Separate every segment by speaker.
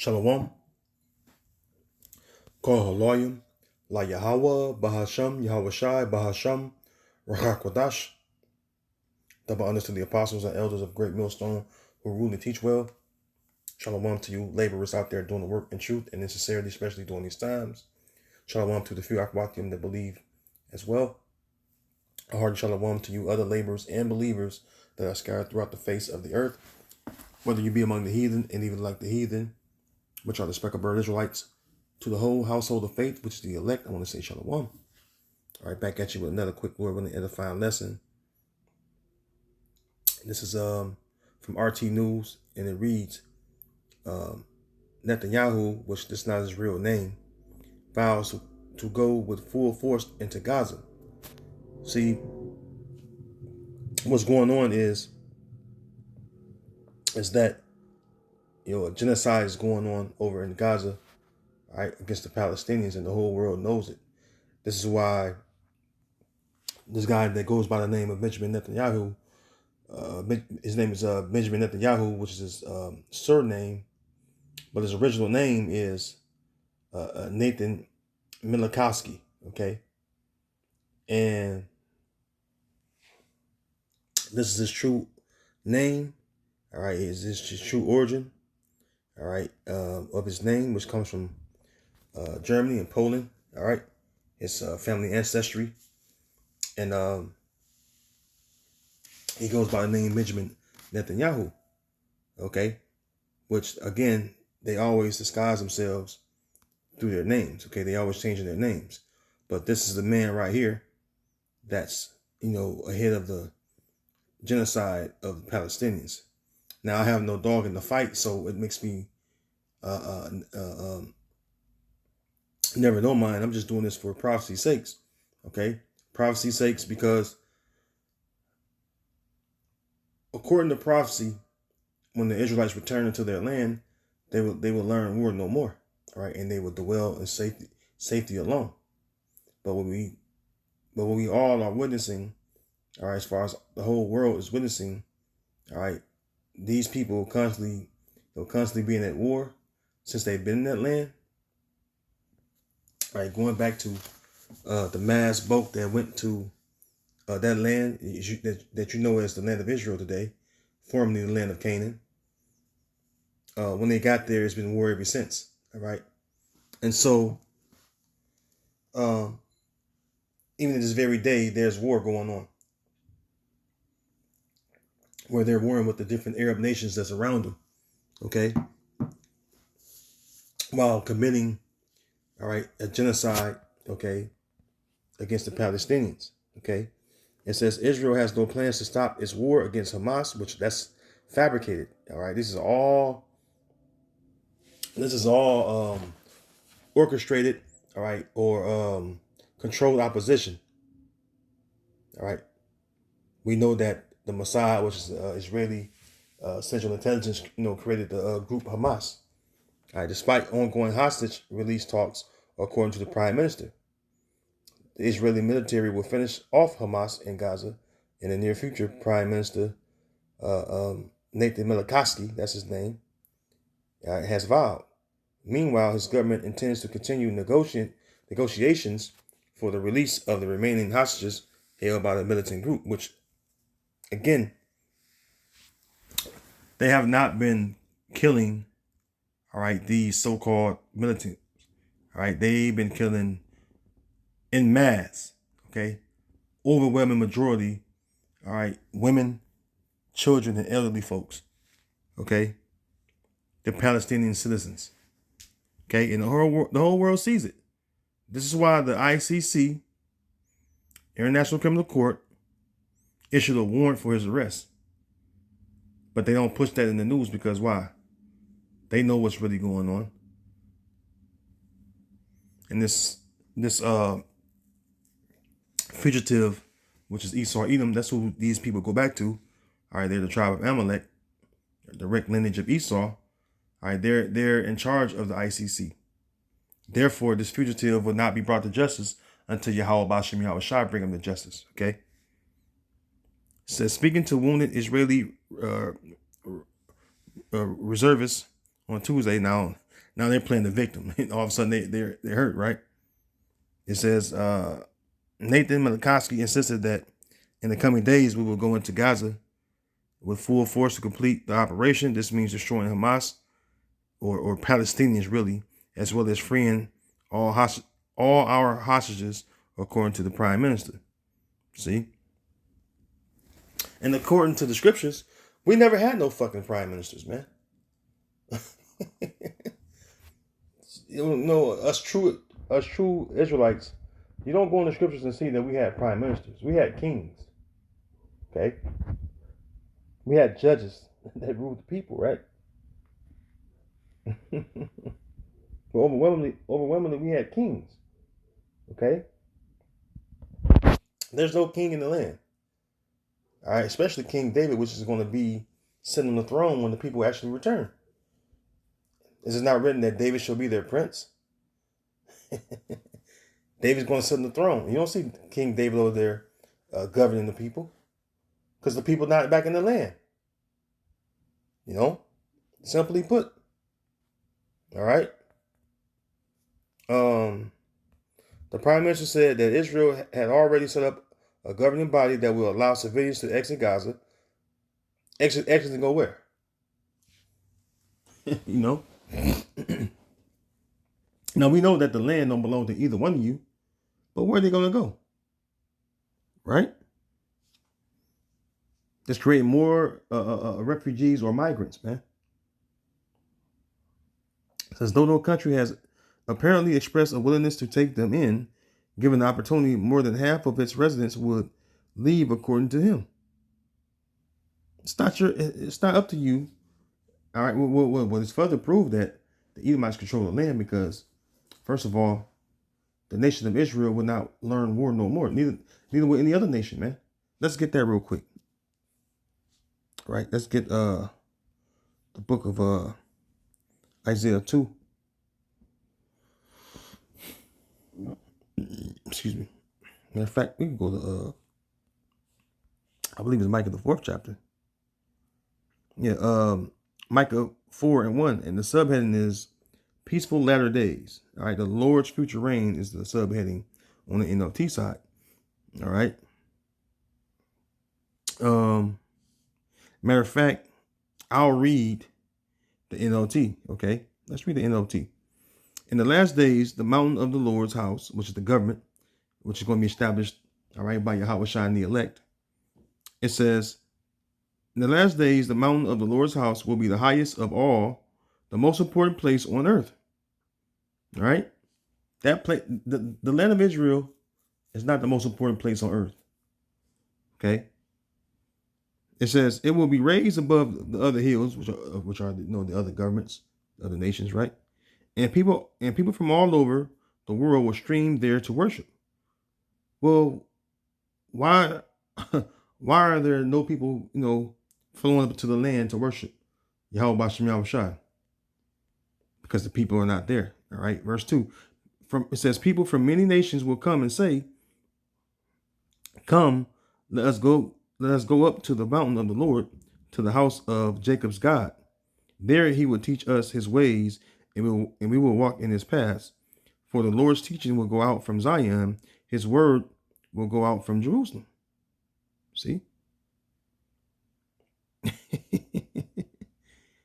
Speaker 1: Shalom, Kol Haloyim, La Yahweh, Bahasham, Yahweh Shai, Bahasham, Rahakwadash. Double honors to the apostles and elders of Great Millstone who rule and teach well. Shalom to you laborers out there doing the work in truth and in sincerity, especially during these times. Shalom to the few Akwakim that believe as well. A hearty shalom to you other laborers and believers that are scattered throughout the face of the earth. Whether you be among the heathen and even like the heathen, which are the speckled bird Israelites, to the whole household of faith, which is the elect, I want to say shalom. All right, back at you with another quick Lord willing edifying lesson. This is from RT News, and it reads, Netanyahu, which this is not his real name, vows to go with full force into Gaza. See, what's going on is that a genocide is going on over in Gaza, right, against the Palestinians, and the whole world knows it. This is why this guy that goes by the name of Benjamin Netanyahu, his name is Benjamin Netanyahu, which is his surname, but his original name is Nathan Milikowski, okay? And this is his true name, all right? Is this his true origin, all right, of his name, which comes from Germany and Poland, all right? His family ancestry. And he goes by the name Benjamin Netanyahu, okay? Which, again, they always disguise themselves through their names, okay? They always changing their names. But this is the man right here that's, ahead of the genocide of the Palestinians. Now, I have no dog in the fight, so it makes me never know mine. I'm just doing this for prophecy's sakes, okay? Prophecy's sakes, because according to prophecy, when the Israelites return into their land, they will learn war no more, all right, and they will dwell in safety alone. But what we all are witnessing, all right, as far as the whole world is witnessing, all right, these people constantly being at war since they've been in that land. All right, going back to the mass bulk that went to that land that you know as the land of Israel today, formerly the land of Canaan. When they got there, it's been war ever since. All right, and so even to this very day, there's war going on, where they're warring with the different Arab nations that's around them, okay, while committing, all right, a genocide, okay, against the Palestinians, okay. It says Israel has no plans to stop its war against Hamas, which that's fabricated, all right. This is all orchestrated, all right, or controlled opposition, all right. We know that the Mossad, which is Israeli Central Intelligence, created the group Hamas. All right, despite ongoing hostage release talks, according to the Prime Minister, the Israeli military will finish off Hamas in Gaza in the near future. Prime Minister Nathan Milikowski, that's his name, has vowed. Meanwhile, his government intends to continue negotiations for the release of the remaining hostages held by the militant group, which, again, they have not been killing, all right, these so-called militants. All right, they've been killing en masse, okay? Overwhelming majority, all right, women, children, and elderly folks, okay? The Palestinian citizens, okay? And the whole world sees it. This is why the ICC, International Criminal Court, issued a warrant for his arrest. But they don't push that in the news because why? They know what's really going on. And this fugitive, which is Esau Edom, that's who these people go back to. All right, they're the tribe of Amalek, direct lineage of Esau. All right, they're in charge of the ICC. Therefore, this fugitive will not be brought to justice until Yahweh Bashem Yahweh Shai bring him to justice. Okay. It says, speaking to wounded Israeli reservists on Tuesday. Now, Now they're playing the victim. And all of a sudden they're hurt, right? It says Nathan Malakowski insisted that in the coming days we will go into Gaza with full force to complete the operation. This means destroying Hamas or Palestinians really, as well as freeing all our hostages, according to the prime minister. See? And according to the scriptures, we never had no fucking prime ministers, man. You know, us true Israelites, you don't go in the scriptures and see that we had prime ministers. We had kings. Okay? We had judges that ruled the people, right? But overwhelmingly, we had kings. Okay? There's no king in the land. All right, especially King David, which is going to be sitting on the throne when the people actually return. Is it not written that David shall be their prince? David's going to sit on the throne. You don't see King David over there governing the people, because the people not back in the land. You know, simply put. All right. The prime minister said that Israel had already set up a governing body that will allow civilians to exit Gaza. Exit and go where? You know. Now we know that the land don't belong to either one of you, but where are they going to go? Right? Just create more refugees or migrants, man. It says though no country has apparently expressed a willingness to take them in, given the opportunity, more than half of its residents would leave, according to him. It's not up to you. All right. Well, it's further proved that the Edomites control the land because, first of all, the nation of Israel would not learn war no more. Neither would any other nation, man. Let's get that real quick. All right. Let's get the book of Isaiah 2. Excuse me. Matter of fact, we can go to I believe it's Micah the 4th chapter. Yeah, Micah 4:1, and the subheading is Peaceful Latter Days. All right, the Lord's future reign is the subheading on the NLT side. All right. Matter of fact, I'll read the NLT. Okay, let's read the NLT. In the last days, the mountain of the Lord's house, which is the government, which is going to be established, all right, by Yahweh Shai and the elect. It says, in the last days, the mountain of the Lord's house will be the highest of all, the most important place on earth. All right? That place, the land of Israel is not the most important place on earth. Okay? It says, it will be raised above the other hills, which are the other governments, other nations, right? And people from all over the world will stream there to worship. Well, why are there no people, flowing up to the land to worship Yahweh B'Shem Yahweh Shai? Because the people are not there. All right. Verse 2. It says, people from many nations will come and say, come, let us go up to the mountain of the Lord, to the house of Jacob's God. There he will teach us his ways, and we will walk in his paths. For the Lord's teaching will go out from Zion, his word will go out from Jerusalem. See?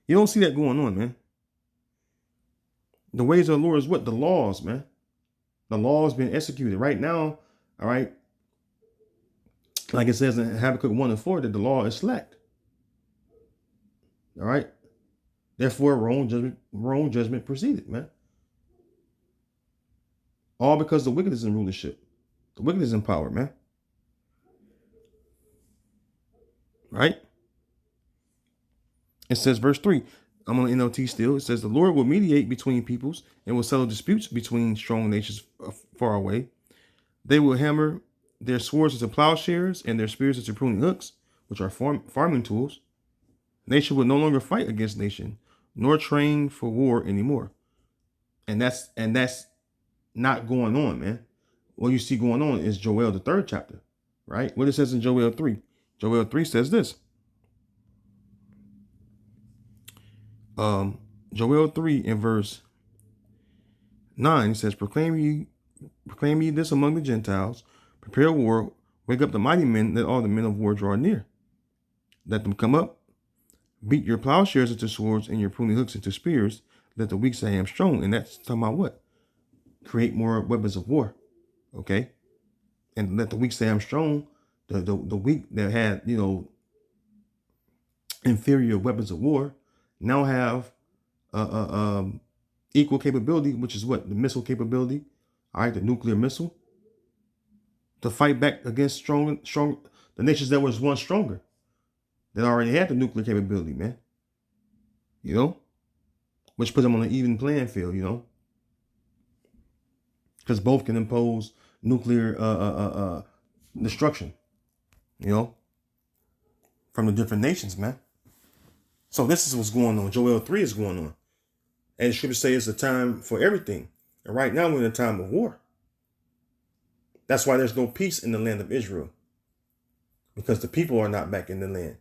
Speaker 1: You don't see that going on, man. The ways of the Lord is what? The laws, man. The law is being executed right now. All right. Like it says in Habakkuk 1:4, that the law is slacked. All right. Therefore, wrong judgment proceeded, man. All because the wicked is in rulership. The wicked is in power, man. Right? It says, verse 3, I'm on the NLT still. It says, the Lord will mediate between peoples and will settle disputes between strong nations far away. They will hammer their swords into plowshares and their spears into pruning hooks, which are farming tools. Nation will no longer fight against nation, nor train for war anymore. And that's not going on, man. What you see going on is Joel, the 3rd chapter, right? What it says in Joel 3. Joel 3 says this. Joel 3 in verse 9, it says, proclaim ye this among the Gentiles, prepare war, wake up the mighty men, let all the men of war draw near. Let them come up, beat your plowshares into swords and your pruning hooks into spears, let the weak say I am strong. And that's talking about what? Create more weapons of war. Okay? And let the weak say I'm strong. The weak that had, inferior weapons of war now have equal capability, which is what? The missile capability, all right, the nuclear missile, to fight back against strong the nations that was once stronger, that already had the nuclear capability, man. Which puts them on an even playing field, because both can impose nuclear destruction, from the different nations, man. So this is what's going on. Joel 3 is going on. And the scripture says it's a time for everything. And right now we're in a time of war. That's why there's no peace in the land of Israel. Because the people are not back in the land.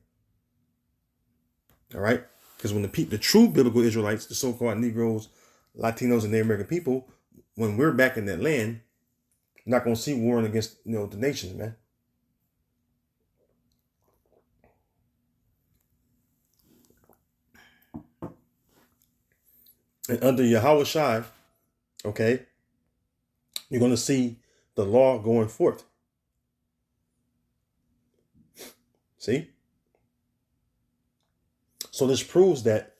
Speaker 1: All right? Because when the true biblical Israelites, the so-called Negroes, Latinos, and Native American people, when we're back in that land, we're not going to see warring against, the nations, man. And under Yahweh Shai, okay, you're going to see the law going forth. See? So this proves that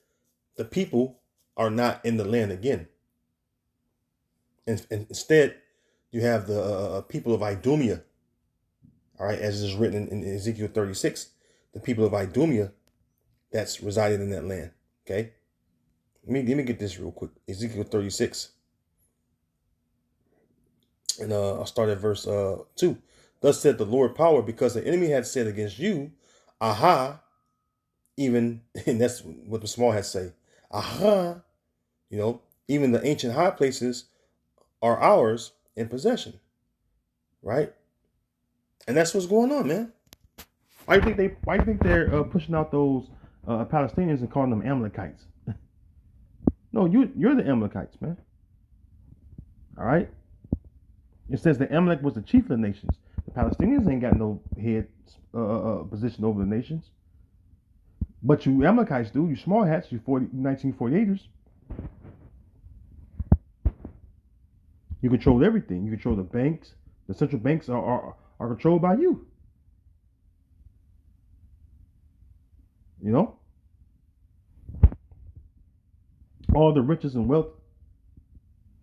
Speaker 1: the people are not in the land again. And instead, you have the people of Idumea, all right, as is written in Ezekiel 36, the people of Idumea that's residing in that land, okay? Let me get this real quick. Ezekiel 36. And I'll start at verse 2. Thus said the Lord power, because the enemy had said against you, aha, even, and that's what the small had say, aha, even the ancient high places are ours in possession, right? And that's what's going on, man. Why do you think they're pushing out those Palestinians and calling them Amalekites? No, you're the Amalekites, man. All right. It says that Amalek was the chief of the nations. The Palestinians ain't got no head position over the nations. But you Amalekites do. You small hats. You 1948ers. You control everything. You control the banks. The central banks are controlled by you. All the riches and wealth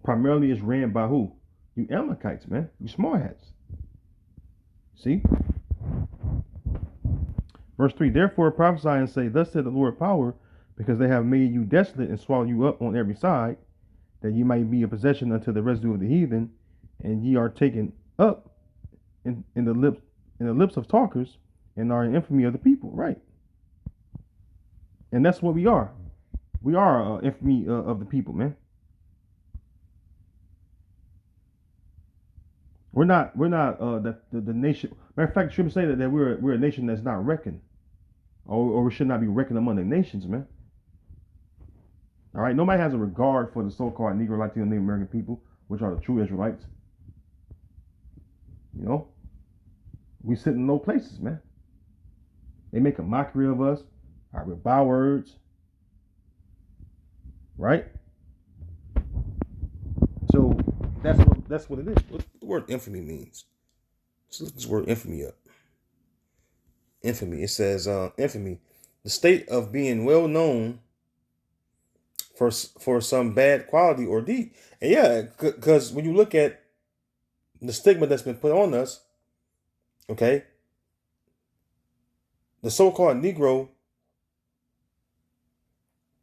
Speaker 1: primarily is ran by who? You Amalekites, man. You small hats. See? Verse 3, therefore prophesy and say, thus said the Lord power, because they have made you desolate and swallowed you up on every side, that ye might be a possession unto the residue of the heathen, and ye are taken up in the lips of talkers, and are in infamy of the people. Right. And that's what we are. We are infamy of the people, man. We're not the nation. Matter of fact, the scripture say that we're a nation that's not reckoned, or we should not be reckoned among the nations, man. All right, nobody has a regard for the so-called Negro, Latino, Native American people, which are the true Israelites. We sit in low places, man. They make a mockery of us, all right, with bywords, right? So that's what it is. What the word infamy means? Let's look this word infamy up. Infamy. It says infamy, the state of being well known for some bad quality or deed. And yeah, because when you look at the stigma that's been put on us, okay, the so-called Negro,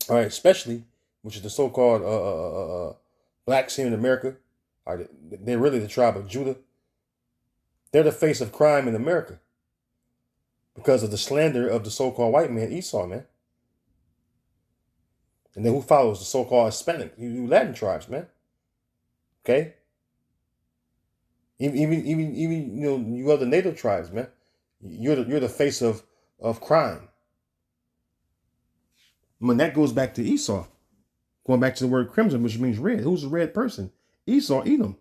Speaker 1: all right, especially, which is the so-called blacks here in America, all right, they're really the tribe of Judah. They're the face of crime in America because of the slander of the so-called white man Esau, man. And then who follows? The so-called Hispanic, you Latin tribes, man. Okay. Even you other native tribes, man. You're the face of crime. When that goes back to Esau, going back to the word crimson, which means red. Who's a red person Esau, Edom.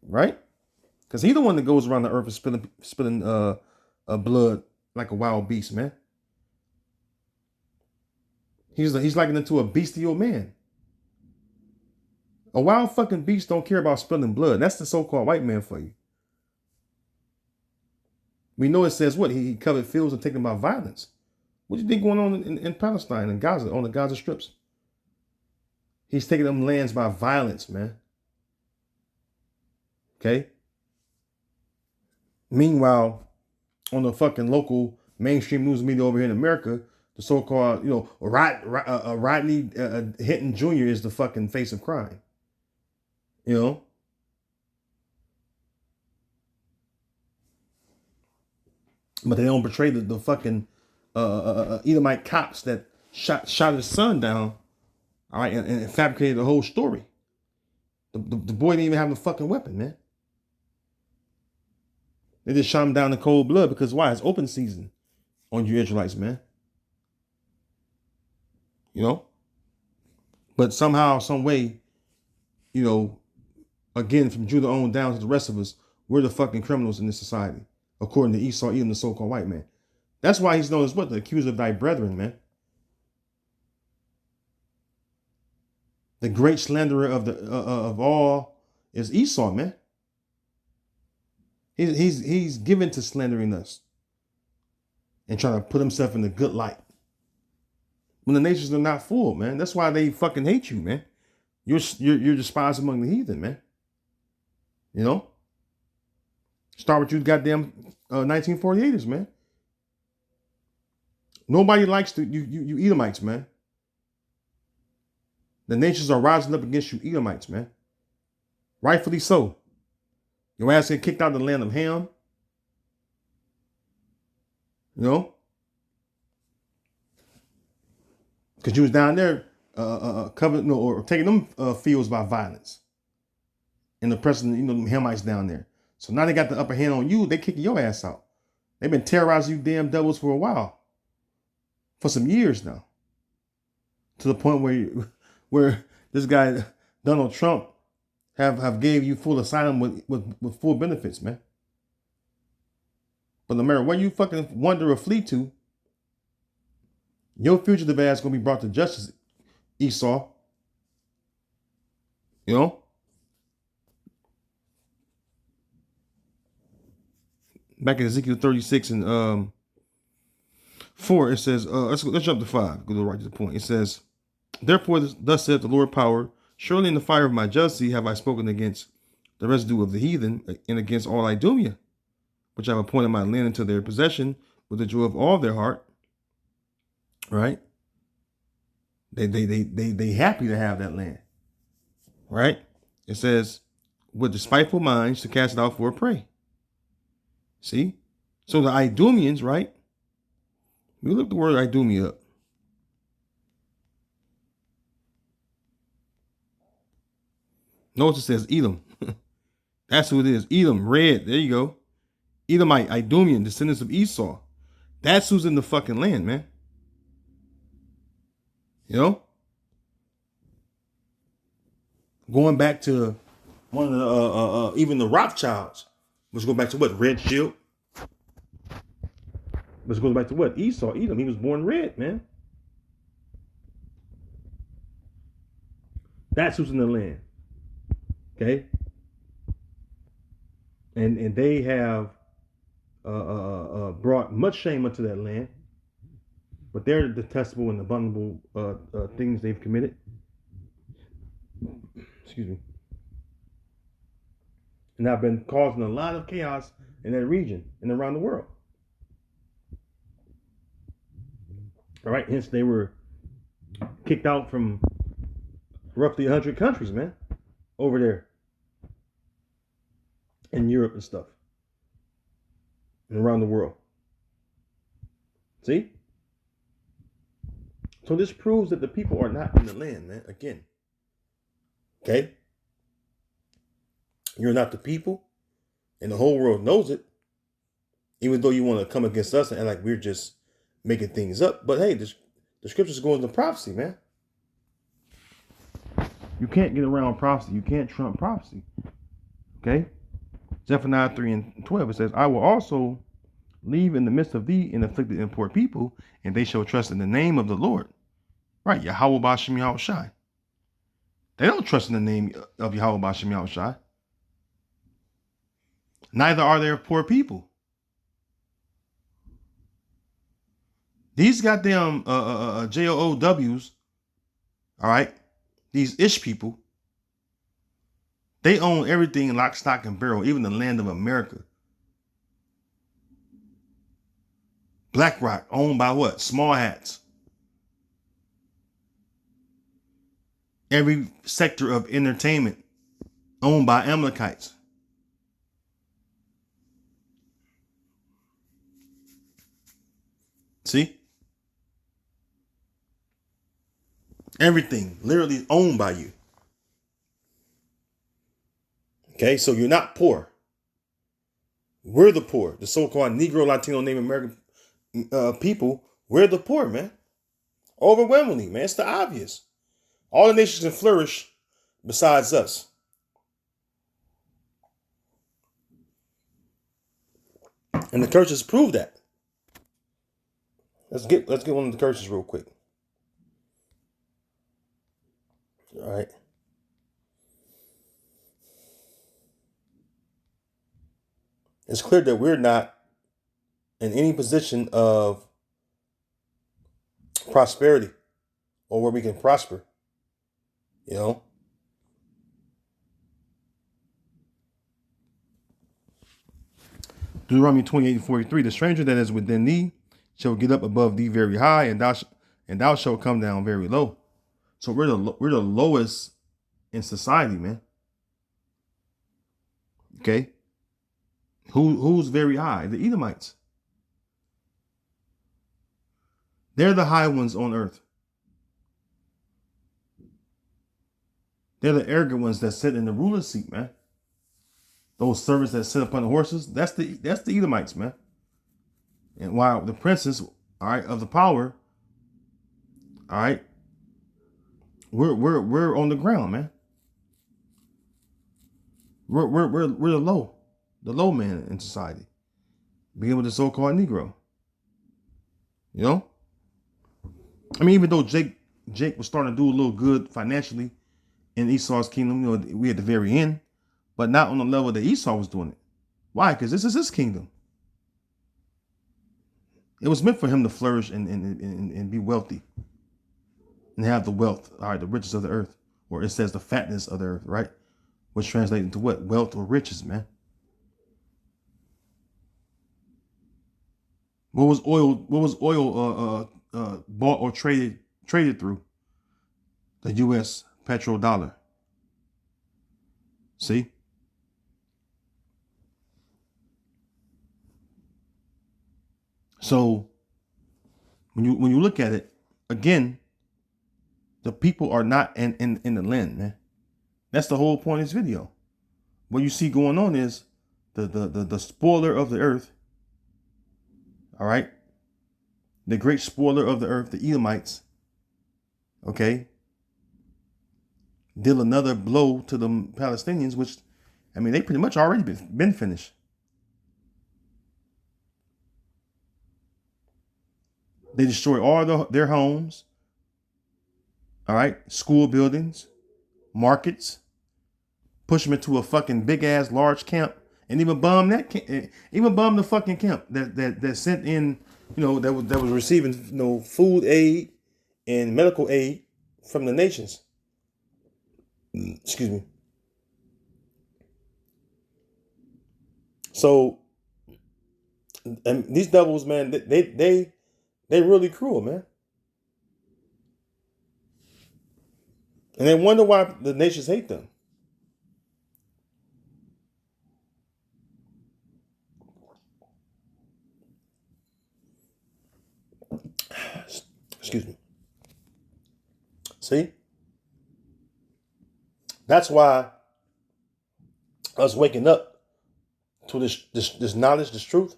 Speaker 1: Right? Because he's the one that goes around the earth and spilling blood like a wild beast, man. He's likened into a bestial man. A wild fucking beast don't care about spilling blood. That's the so-called white man for you. We know it says what? He covered fields and taken by violence. What do you think going on in Palestine and Gaza, on the Gaza strips? He's taking them lands by violence, man. Okay? Meanwhile, on the fucking local mainstream news media over here in America, the so-called, Rodney Hinton Jr. is the fucking face of crime. You know? But they don't portray the fucking Edomite cops that shot his son down, all right, and fabricated the whole story. The boy didn't even have the fucking weapon, man. They just shot him down in cold blood because why? It's open season on you Israelites, man. You know? But somehow, some way, you know, again, from Judah on down to the rest of us, we're the fucking criminals in this society, according to Esau, Edom, the so-called white man. That's why he's known as what? The accuser of thy brethren, man. The great slanderer of all is Esau, man. He's given to slandering us and trying to put himself in a good light. When the nations are not full, man. That's why they fucking hate you, man. You're despised among the heathen, man. You know? Start with you goddamn 1948ers, man. Nobody likes you Edomites, man. The nations are rising up against you Edomites, man. Rightfully so. Your ass get kicked out of the land of Ham. You know? Because you was down there covered, or taking them fields by violence. And the president, them Hamites down there. So now they got the upper hand on you. They kicking your ass out. They've been terrorizing you damn devils for a while. For some years now. To the point where this guy, Donald Trump, have gave you full asylum with full benefits, man. But no matter where you fucking wander or flee to, your fugitive ass gonna be brought to justice, Esau. You know? Back in Ezekiel 36 and 4, it says, let's jump to 5. Go right to the point. It says, therefore, thus saith the Lord power, surely in the fire of my jealousy have I spoken against the residue of the heathen and against all Idumea, which I have appointed my land into their possession with the joy of all their heart. Right? They happy to have that land. Right? It says, with despiteful minds to cast it out for a prey. See? So the Idumeans, right? We look the word Idumea up. Notice it says Edom. That's who it is. Edom, red. There you go. Edomite, Idumean, descendants of Esau. That's who's in the fucking land, man. You know? Going back to one of the, even the Rothschilds. Let's go back to what? Red Shield. Let's go back to what? Esau, Edom. He was born red, man. That's who's in the land. Okay? And they have brought much shame unto that land. But they're detestable and abominable things they've committed. Excuse me. And have been causing a lot of chaos in that region and around the world. All right, hence they were kicked out from roughly 100 countries, man, over there in Europe and stuff and around the world. See? So this proves that the people are not in the land, man, again. Okay? You're not the people, and the whole world knows it, even though you want to come against us and act like we're just making things up. But hey, the scriptures go into prophecy, man. You can't get around prophecy. You can't trump prophecy. Okay? Zephaniah 3 and 12, it says, I will also leave in the midst of thee an afflicted and poor people, and they shall trust in the name of the Lord. Right, Yahweh Bashem Yahweh Shai. They don't trust in the name of Yahweh Bashem Yahweh Shai. Neither are there poor people. These goddamn JOOWs, all right, these ish people, they own everything in lock, stock, and barrel, even the land of America. BlackRock, owned by what? Small hats. Every sector of entertainment, owned by Amalekites. See? Everything literally owned by you. Okay, so you're not poor. We're the poor. The so-called Negro, Latino, Native American people, we're the poor, man. Overwhelmingly, man. It's the obvious. All the nations can flourish besides us. And the curses prove that. Let's get one of the curses real quick. All right. It's clear that we're not in any position of prosperity or where we can prosper. You know? Deuteronomy 28:43, the stranger that is within thee shall get up above thee very high, and thou shalt come down very low. So we're the lowest in society, man. Okay? Who's very high? The Edomites. They're the high ones on earth. They're the arrogant ones that sit in the ruler's seat, man. Those servants that sit upon the horses, that's the Edomites, man. And while the princes, all right, of the power, all right, we're on the ground, man. We're the low man in society, being with the so-called Negro. You know, I mean, even though Jake was starting to do a little good financially in Esau's kingdom, you know, we at the very end, but not on the level that Esau was doing it. Why? Because this is his kingdom. It was meant for him to flourish and be wealthy and have the wealth, all right, the riches of the earth, or it says the fatness of the earth, right? Which translates into what? Wealth or riches, man. What was oil bought or traded through? The U.S. petrodollar. See? So when you look at it, again, the people are not in the land, man. That's the whole point of this video. What you see going on is the spoiler of the earth. All right. The great spoiler of the earth, the Edomites, okay, deal another blow to the Palestinians, which, I mean, they pretty much already been finished. They destroy all their homes, all right, school buildings, markets, push them into a fucking big ass large camp, and even bomb the fucking camp that sent in, you know, that was receiving, you know, food aid and medical aid from the nations. Excuse me. So, and these devils, man, they really cruel, man. And they wonder why the nations hate them. Excuse me. See? That's why us waking up to this knowledge, this truth,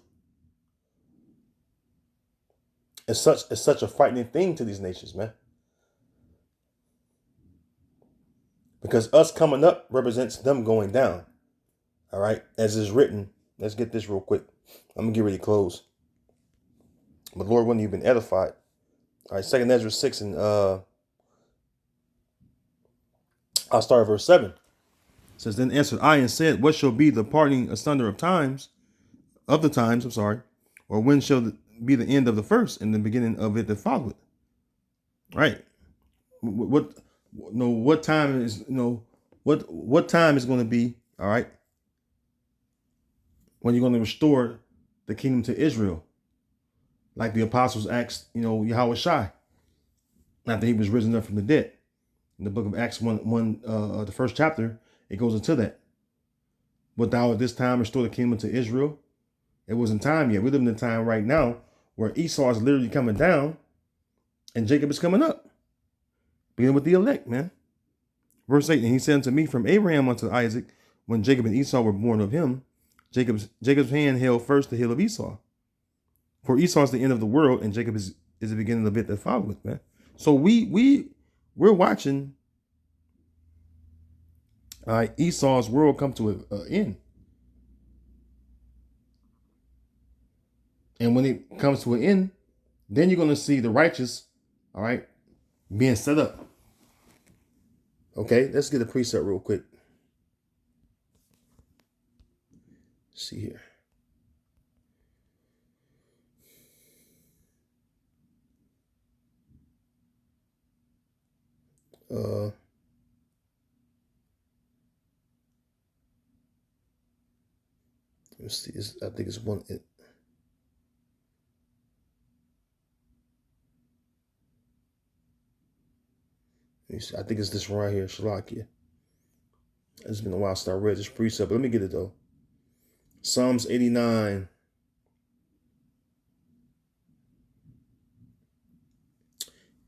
Speaker 1: is such a frightening thing to these nations, man. because us coming up represents them going down. All right, as is written. Let's get this real quick. I'm gonna get ready to close. But Lord, when you've been edified. All right, 2 Ezra 6 and I'll start at verse 7. It says, then answered I and said, what shall be the parting asunder of the times, or when shall be the end of the first and the beginning of it that followeth? Right. What time is, what time is going to be, all right, when you're going to restore the kingdom to Israel? Like the apostles asked, Yahweh Shai, after he was risen up from the dead. In the book of Acts 1, the first chapter, it goes into that. But thou at this time restore the kingdom to Israel? It wasn't time yet. We live in a time right now where Esau is literally coming down and Jacob is coming up. Beginning with the elect, man. Verse 8, and he said unto me, from Abraham unto Isaac, when Jacob and Esau were born of him, Jacob's hand held first the heel of Esau. For Esau is the end of the world, and Jacob is the beginning of it that followeth, man. So we're watching Esau's world come to an end. And when it comes to an end, then you're going to see the righteous, all right, being set up. Okay, let's get a precept real quick. Let's see here. Let's see. I think it's one. I think it's this one right here, Shalakia. It's been a while since I read this precept, but let me get it though. Psalms 89.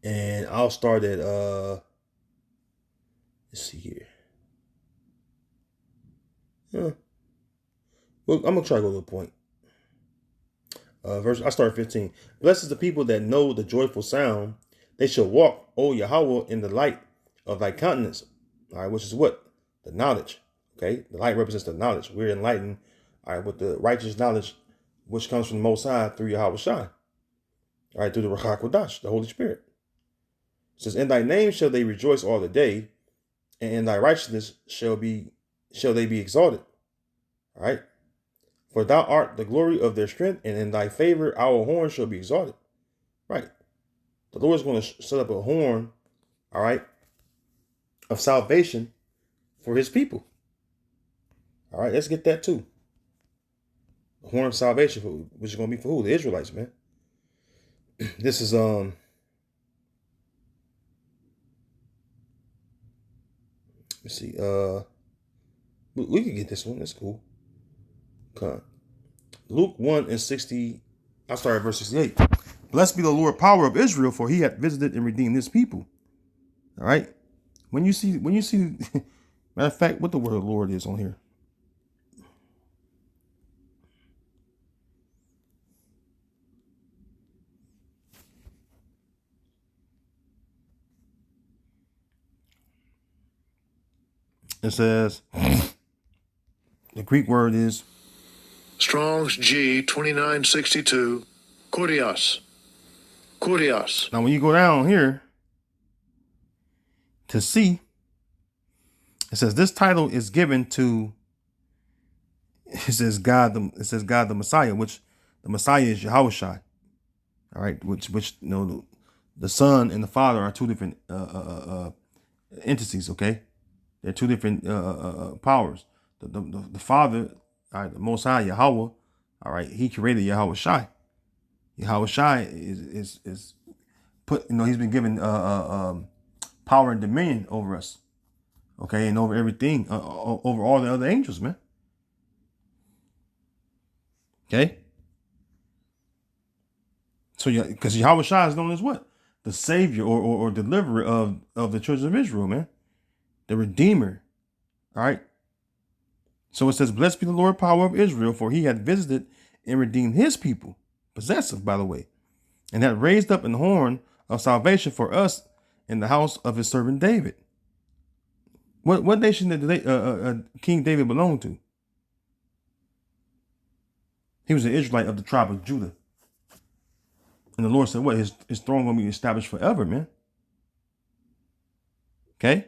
Speaker 1: And I'll start at let's see here. Well, I'm gonna try to go to the point. I start at 15. Blessed is the people that know the joyful sound. They shall walk, O Yahweh, in the light of thy countenance. All right, which is what? The knowledge. Okay, the light represents the knowledge. We're enlightened, all right, with the righteous knowledge which comes from the Most High through Yahweh Shai. All right, through the Ruach HaKodesh, the Holy Spirit. It says, in thy name shall they rejoice all the day, and in thy righteousness shall they be exalted. All right. For thou art the glory of their strength, and in thy favor our horn shall be exalted. Right. The Lord is going to set up a horn, all right, of salvation for his people. All right, let's get that too. The horn of salvation, which is going to be for who? The Israelites, man. This is let's see. We can get this one. That's cool. Okay. Luke 1 and 60. I'll start at verse 68. Blessed be the Lord, power of Israel, for he hath visited and redeemed his people. All right. When you see, matter of fact, what the word of the Lord is on here. It says, the Greek word is
Speaker 2: Strong's G 2962, Kurios. Kurios.
Speaker 1: Now, when you go down here to see, it says this title is given to, it says God the Messiah, which the Messiah is Yahweh Shai. All right, which the Son and the Father are two different entities. Okay, they're two different powers. The Father, all right, the Most High Yahweh, all right, he created Yahweh Shai. Yahweh Shai is put, he's been given power and dominion over us, okay, and over everything, over all the other angels, man. Okay. So, because Yahweh Shai is known as what? The Savior or deliverer of the children of Israel, man. The Redeemer. All right. So it says, blessed be the Lord, power of Israel, for he hath visited and redeemed his people, possessive, by the way, and hath raised up an horn of salvation for us in the house of his servant David. What nation did King David belong to? He was an Israelite of the tribe of Judah. And the Lord said, what? His throne going to be established forever, man. Okay?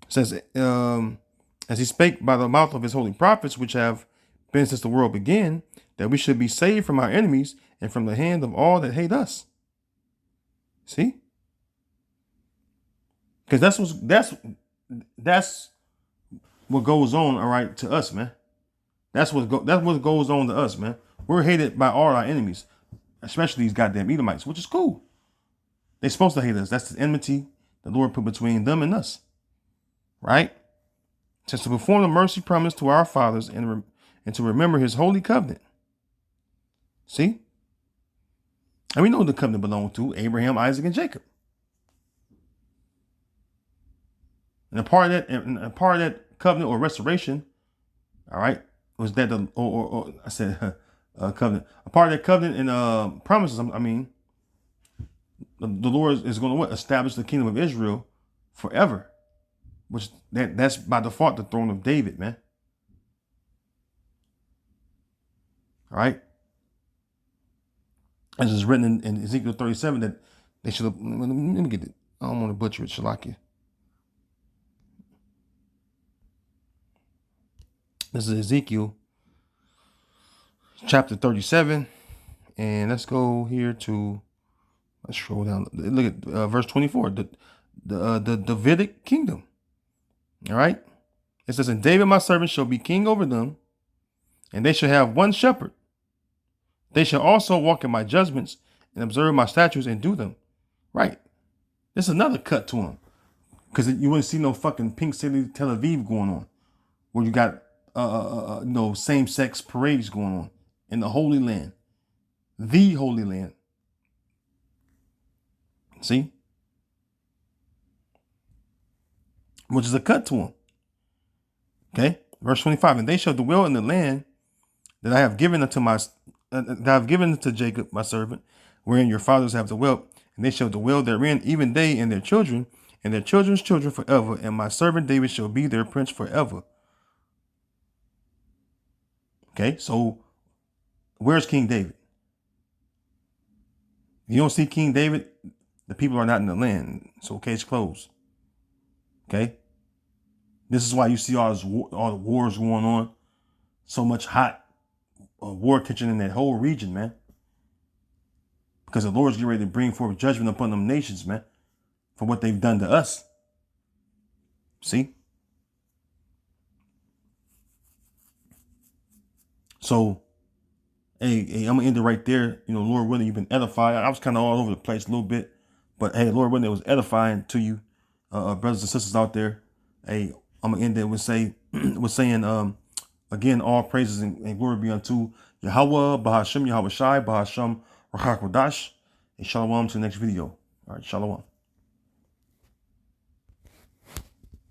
Speaker 1: It says, as he spake by the mouth of his holy prophets, which have been since the world began, that we should be saved from our enemies and from the hand of all that hate us. See? Because that's what goes on, all right, to us, man. That's what goes on to us, man. We're hated by all our enemies, especially these goddamn Edomites, which is cool. They're supposed to hate us. That's the enmity the Lord put between them and us, right? Just to perform the mercy promised to our fathers and to remember his holy covenant. See? And we know the covenant belonged to Abraham, Isaac, and Jacob. And a part of that covenant or restoration, all right, was that I said covenant. A part of that covenant and promises. I mean, the Lord is going to establish the kingdom of Israel forever, which that's by default the throne of David, man. All right. As is written in Ezekiel 37 that they should have. Let me get it. I don't want to butcher it, Shalakia. This is Ezekiel chapter 37. And let's go here to, let's scroll down. Look at verse 24. The Davidic kingdom. All right. It says, and David, my servant, shall be king over them, and they shall have one shepherd. They shall also walk in my judgments and observe my statutes and do them. Right. This is another cut to him. Because you wouldn't see no fucking Pink City, Tel Aviv going on. Where you got, same-sex parades going on in the Holy Land. The Holy Land. See? Which is a cut to him. Okay? Verse 25. And they shall dwell in the land that I have given unto that I have given to Jacob, my servant, wherein your fathers have dwelt, and they shall dwell therein, even they and their children, and their children's children forever, and my servant David shall be their prince forever. Okay, so where's King David? You don't see King David, the people are not in the land. So case closed. Okay, this is why you see all the wars going on, so much hot war tension in that whole region, man. Because the Lord's getting ready to bring forth judgment upon them nations, man, for what they've done to us. See? So, hey, I'm going to end it right there. You know, Lord willing, you've been edified. I was kind of all over the place a little bit. But, hey, Lord willing, it was edifying to you, brothers and sisters out there. Hey, I'm going to end it with saying, again, all praises and glory be unto Yahweh, Bahashem, Yahweh Shai, Bahashem, Rachak Wadash, and Shalom to the next video. All right, Shalom.